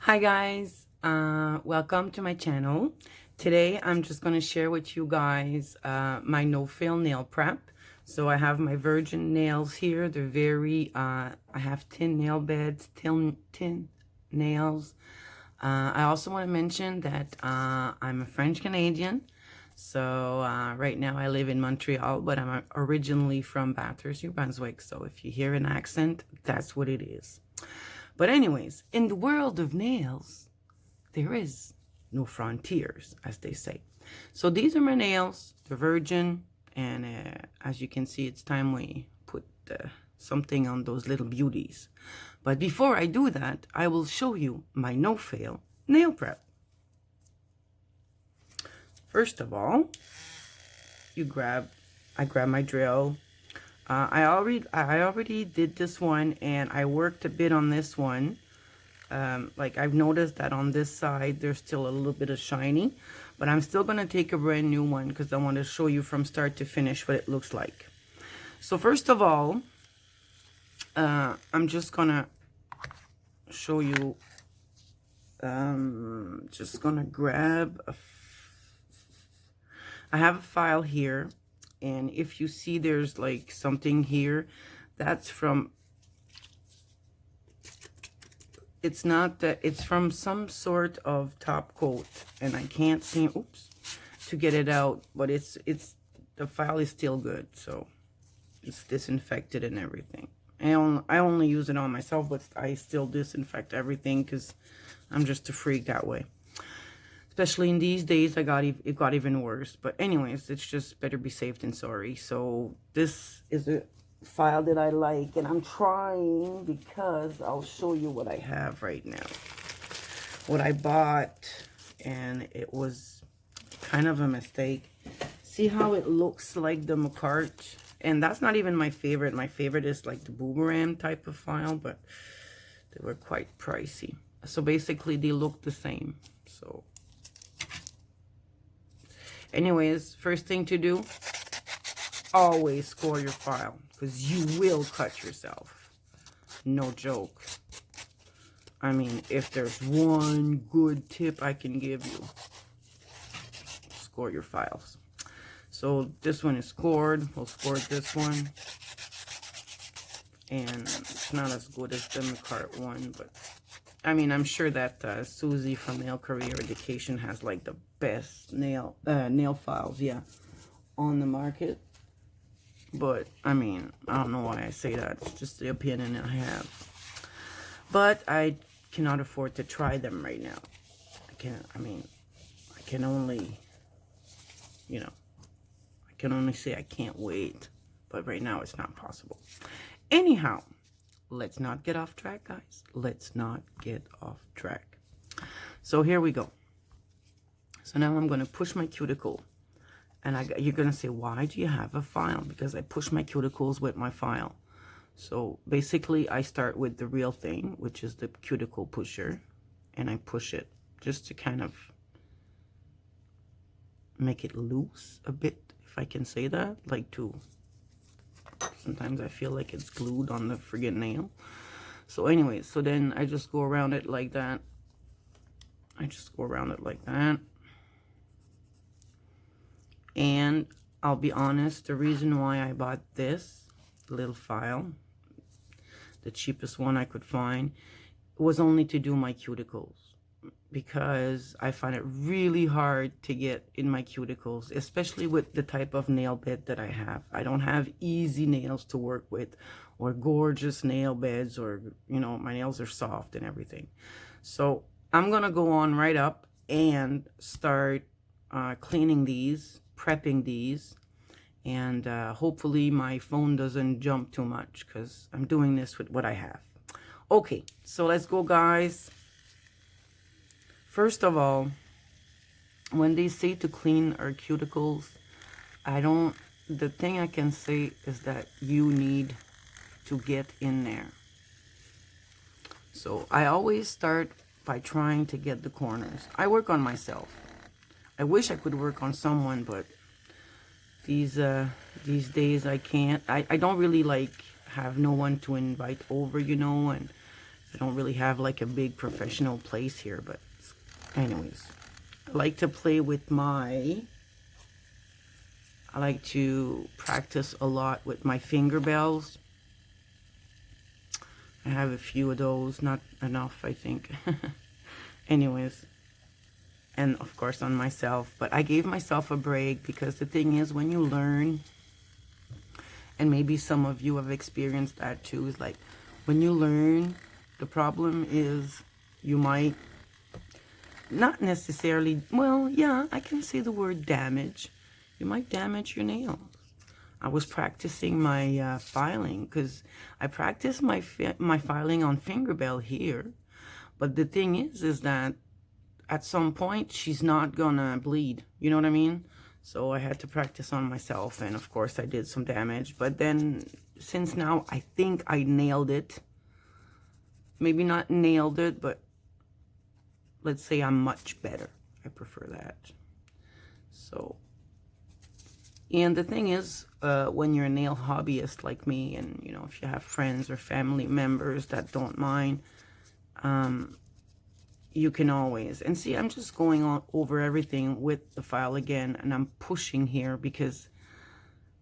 Hi guys, welcome to my channel. Today I'm just going to share with you guys my no-fail nail prep. So I have my virgin nails here. They're very, I have tin nail beds, tin nails. I also want to mention that I'm a French Canadian. So right now I live in Montreal, but I'm originally from Bathurst, New Brunswick. So if you hear an accent, that's what it is. But anyways, in the world of nails, there is no frontiers, as they say. So these are my nails, they're virgin, and as you can see, it's time we put something on those little beauties. But before I do that, I will show you my no-fail nail prep. First of all, I grab my drill. I already did this one, and I worked a bit on this one. Like I've noticed that on this side there's still a little bit of shiny, but I'm still gonna take a brand new one because I want to show you from start to finish what it looks like. So first of all, I'm just gonna show you, just gonna grab I have a file here, and if you see there's like something here, that's from, it's not that, it's from some sort of top coat, and I can't seem, oops, to get it out, but it's the file is still good, so it's disinfected and everything. I only use it on myself, but I still disinfect everything because I'm just a freak that way. Especially in these days, it got even worse. But anyways, it's just better be safe than sorry. So this is a file that I like, and I'm trying, because I'll show you what I have right now. What I bought, and it was kind of a mistake. See how it looks like the McCart? And that's not even my favorite. My favorite is like the boomerang type of file, but they were quite pricey. So basically they look the same. So anyways, first thing to do, always score your file, because you will cut yourself. No joke. I mean, if there's one good tip I can give you, score your files. So this one is scored. We'll score this one. And it's not as good as the McCart one, but I mean, I'm sure that Susie from Nail Career Education has like the best nail files, yeah, on the market. But I mean, I don't know why I say that. It's just the opinion I have. But I cannot afford to try them right now. I can only, you know, I can only say I can't wait. But right now it's not possible. Anyhow, let's not get off track, guys. Let's not get off track. So here we go. So now I'm going to push my cuticle. And you're going to say, why do you have a file? Because I push my cuticles with my file. So basically, I start with the real thing, which is the cuticle pusher. And I push it just to kind of make it loose a bit, if I can say that. Like to, sometimes I feel like it's glued on the friggin' nail. So anyways, so then I just go around it like that. I just go around it like that. And I'll be honest, the reason why I bought this little file, the cheapest one I could find, was only to do my cuticles. Because I find it really hard to get in my cuticles, especially with the type of nail bed that I have. I don't have easy nails to work with, or gorgeous nail beds, or, you know, my nails are soft and everything. So I'm going to go on right up and start cleaning these, prepping these, and hopefully my phone doesn't jump too much, because I'm doing this with what I have. Okay, so let's go, guys. First of all, when they say to clean our cuticles, the thing I can say is that you need to get in there. So I always start by trying to get the corners. I work on myself. I wish I could work on someone, but these days I can't. I don't really like have no one to invite over, you know, and I don't really have like a big professional place here, but anyways, I like to play with I like to practice a lot with my finger bells. I have a few of those, not enough, I think. Anyways, and of course on myself, but I gave myself a break because the thing is, when you learn, and maybe some of you have experienced that too, is like when you learn, the problem is you might not necessarily, well, yeah, I can say the word damage. You might damage your nails. I was practicing my filing, because I practice my filing on finger bell here. But the thing is that at some point she's not gonna bleed. You know what I mean? So I had to practice on myself, and of course I did some damage. But then since now I think I nailed it. Maybe not nailed it, but let's say I'm much better. I prefer that. So, and the thing is, when you're a nail hobbyist like me, and you know, if you have friends or family members that don't mind, you can always, and see, I'm just going on over everything with the file again, and I'm pushing here because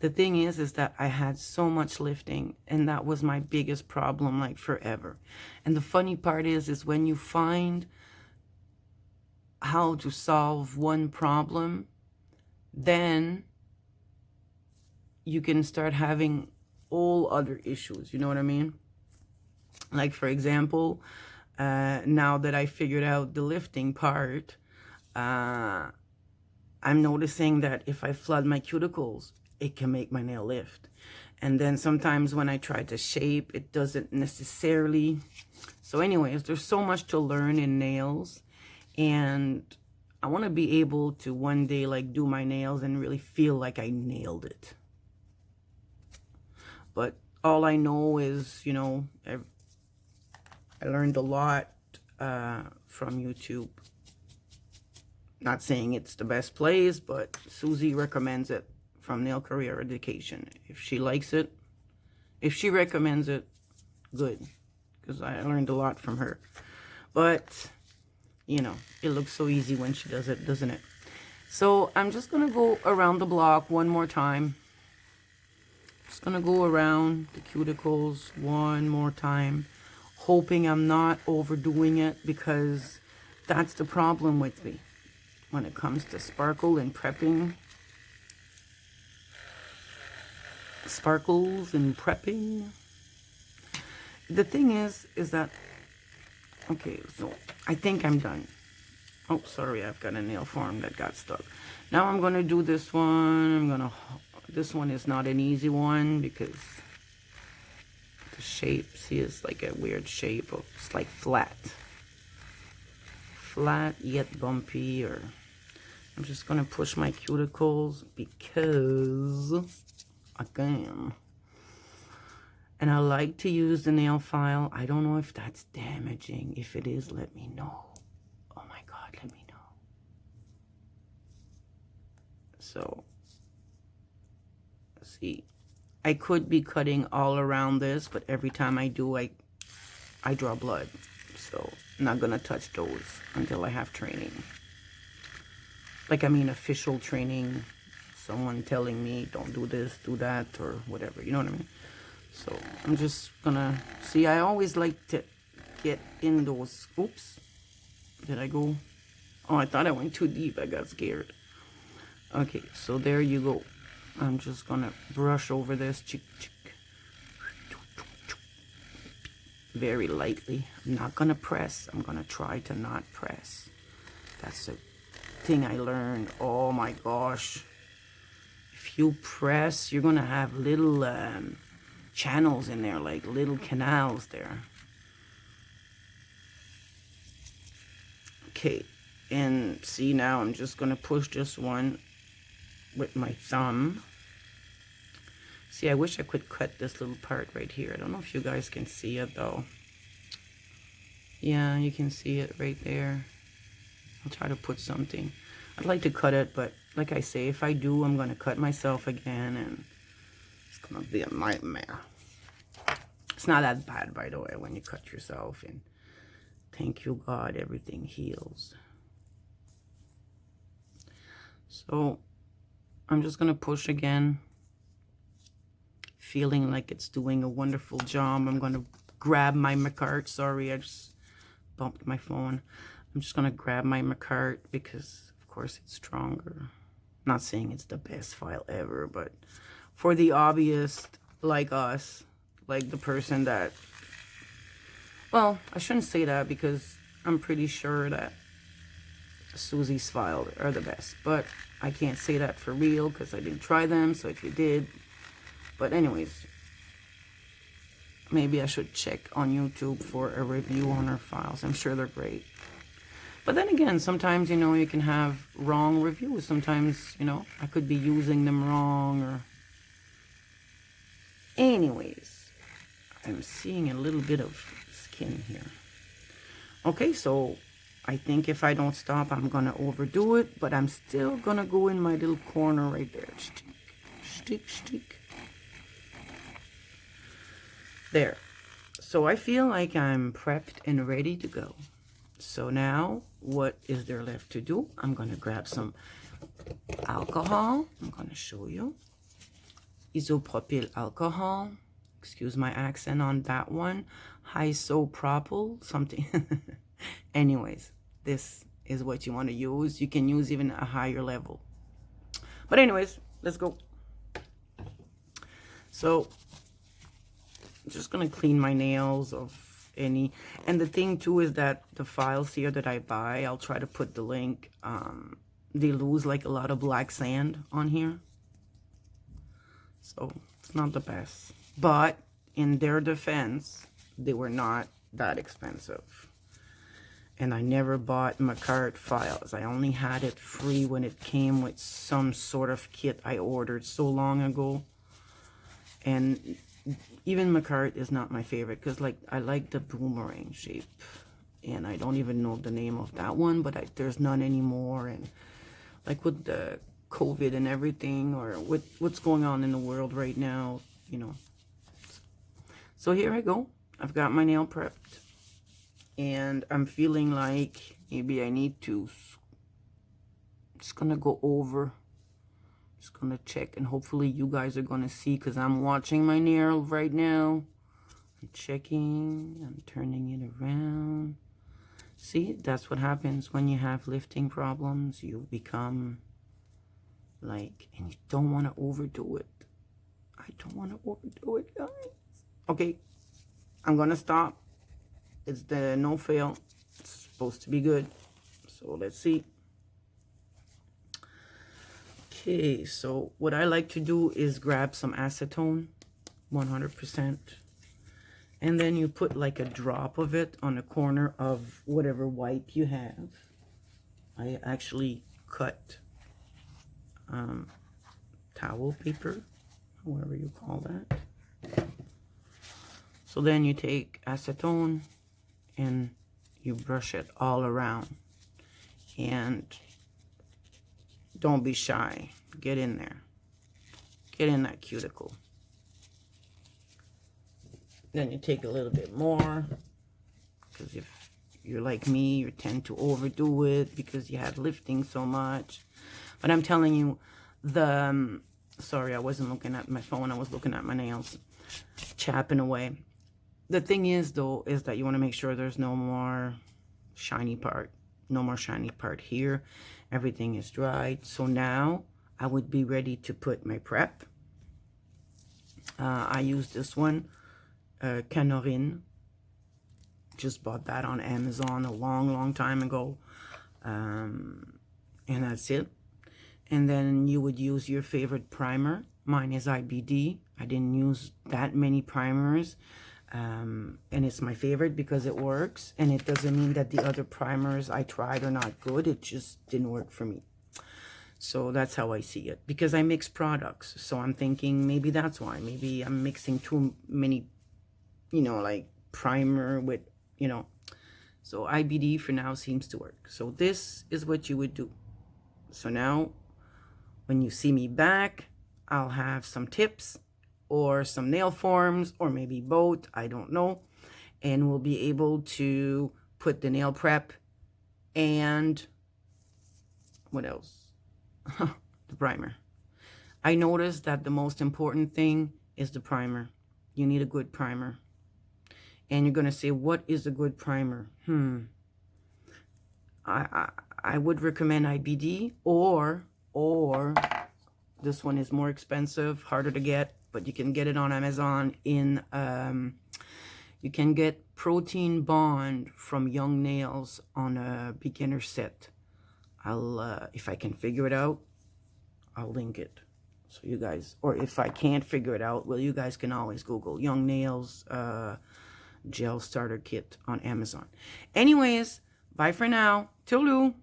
the thing is that I had so much lifting, and that was my biggest problem, like forever. And the funny part is when you find how to solve one problem, then you can start having all other issues. You know what I mean? Like, for example, now that I figured out the lifting part, I'm noticing that if I flood my cuticles, it can make my nail lift. And then sometimes when I try to shape, it doesn't necessarily. So anyways, there's so much to learn in nails, and I want to be able to one day like do my nails and really feel like I nailed it. But all I know is, you know, I learned a lot from YouTube. Not saying it's the best place, but Susie recommends it from Nail Career Education. If she likes it, if she recommends it, good. Because I learned a lot from her. But, you know, it looks so easy when she does it, doesn't it? So I'm just going to go around the block one more time. Just going to go around the cuticles one more time, hoping I'm not overdoing it, because that's the problem with me when it comes to sparkle and prepping. Sparkles and prepping. The thing is that, okay, so I think I'm done. Oh, sorry, I've got a nail form that got stuck. Now I'm going to do this one. This one is not an easy one because the shape, see, is like a weird shape. It's like flat. Flat yet bumpy, or I'm just going to push my cuticles because I can. And I like to use the nail file. I don't know if that's damaging. If it is, let me know. Oh my God, let me know. So, see, I could be cutting all around this, but every time I do, I draw blood. So, I'm not going to touch those until I have training. Like, I mean, official training. Someone telling me, don't do this, do that, or whatever. You know what I mean? So, I'm just going to... See, I always like to get in those... Oops. Did I go... Oh, I thought I went too deep. I got scared. Okay, so there you go. I'm just going to brush over this. Very lightly. I'm not going to press. I'm going to try to not press. That's the thing I learned. Oh, my gosh. If you press, you're going to have little channels in there, like little canals there. Okay, and see, now I'm just going to push this one with my thumb. See, I wish I could cut this little part right here. I don't know if you guys can see it, though. Yeah, you can see it right there. I'll try to put something. I'd like to cut it, but like I say, if I do, I'm going to cut myself again, and it's going to be a nightmare. It's not that bad, by the way, when you cut yourself, and thank you, God, everything heals. So I'm just going to push again, feeling like it's doing a wonderful job. I'm going to grab my McCart. Sorry, I just bumped my phone. I'm just going to grab my McCart because, of course, it's stronger. I'm not saying it's the best file ever, but for the hobbyist like us, like the person that, well, I shouldn't say that because I'm pretty sure that Susie's files are the best, but I can't say that for real because I didn't try them. So if you did, but anyways, maybe I should check on YouTube for a review on her files. I'm sure they're great. But then again, sometimes, you know, you can have wrong reviews. Sometimes, you know, I could be using them wrong or... Anyways, I'm seeing a little bit of skin here. Okay, so I think if I don't stop, I'm going to overdo it. But I'm still going to go in my little corner right there. Stick, stick, stick. There. So I feel like I'm prepped and ready to go. So now, what is there left to do? I'm going to grab some alcohol. I'm going to show you. Isopropyl alcohol. Excuse my accent on that one. Isopropyl, something. Anyways, this is what you want to use. You can use even a higher level. But anyways, let's go. So, I'm just going to clean my nails of any, and the thing too is that the files here that I buy, I'll try to put the link, they lose like a lot of black sand on here, so it's not the best, but in their defense, they were not that expensive, and I never bought McCart files. I only had it free when it came with some sort of kit I ordered so long ago, and even McCart is not my favorite because, like, I like the boomerang shape, and I don't even know the name of that one, but there's none anymore. And like with the COVID and everything, or with what's going on in the world right now, you know. So here I go. I've got my nail prepped, and I'm feeling like maybe I need to. Just gonna go over. Just gonna check, and hopefully you guys are gonna see because I'm watching my nail right now. I'm checking, I'm turning it around. See, that's what happens when you have lifting problems. You become like, and you don't want to overdo it. I don't want to overdo it, guys. Okay, I'm gonna stop. It's the no fail. It's supposed to be good. So let's see. Okay, so what I like to do is grab some acetone, 100%. And then you put like a drop of it on the corner of whatever wipe you have. I actually cut towel paper, however you call that. So then you take acetone and you brush it all around. And don't be shy. Get in there. Get in that cuticle. Then you take a little bit more. Because if you're like me, you tend to overdo it because you had lifting so much. But I'm telling you, sorry, I wasn't looking at my phone. I was looking at my nails. Chapping away. The thing is, though, is that you want to make sure there's no more shiny part. No more shiny part here. Everything is dried. So now I would be ready to put my prep. I use this one, Canorin. Just bought that on Amazon a long time ago. And that's it. And then you would use your favorite primer. Mine is IBD. I didn't use that many primers. And it's my favorite because it works, and it doesn't mean that the other primers I tried are not good. It just didn't work for me. So that's how I see it, because I mix products. So I'm thinking maybe that's why. Maybe I'm mixing too many, you know, like primer with, you know. So IBD for now seems to work. So this is what you would do. So now when you see me back, I'll have some tips or some nail forms, or maybe both, I don't know. And we'll be able to put the nail prep and what else? The primer. I noticed that the most important thing is the primer. You need a good primer. And you're going to say, what is a good primer? I would recommend IBD, or this one is more expensive, harder to get, but you can get it on Amazon in, you can get Protein Bond from Young Nails on a beginner set. I'll, if I can figure it out, I'll link it. So you guys, or if I can't figure it out, well, you guys can always Google Young Nails gel starter kit on Amazon. Anyways, bye for now. Toodaloo.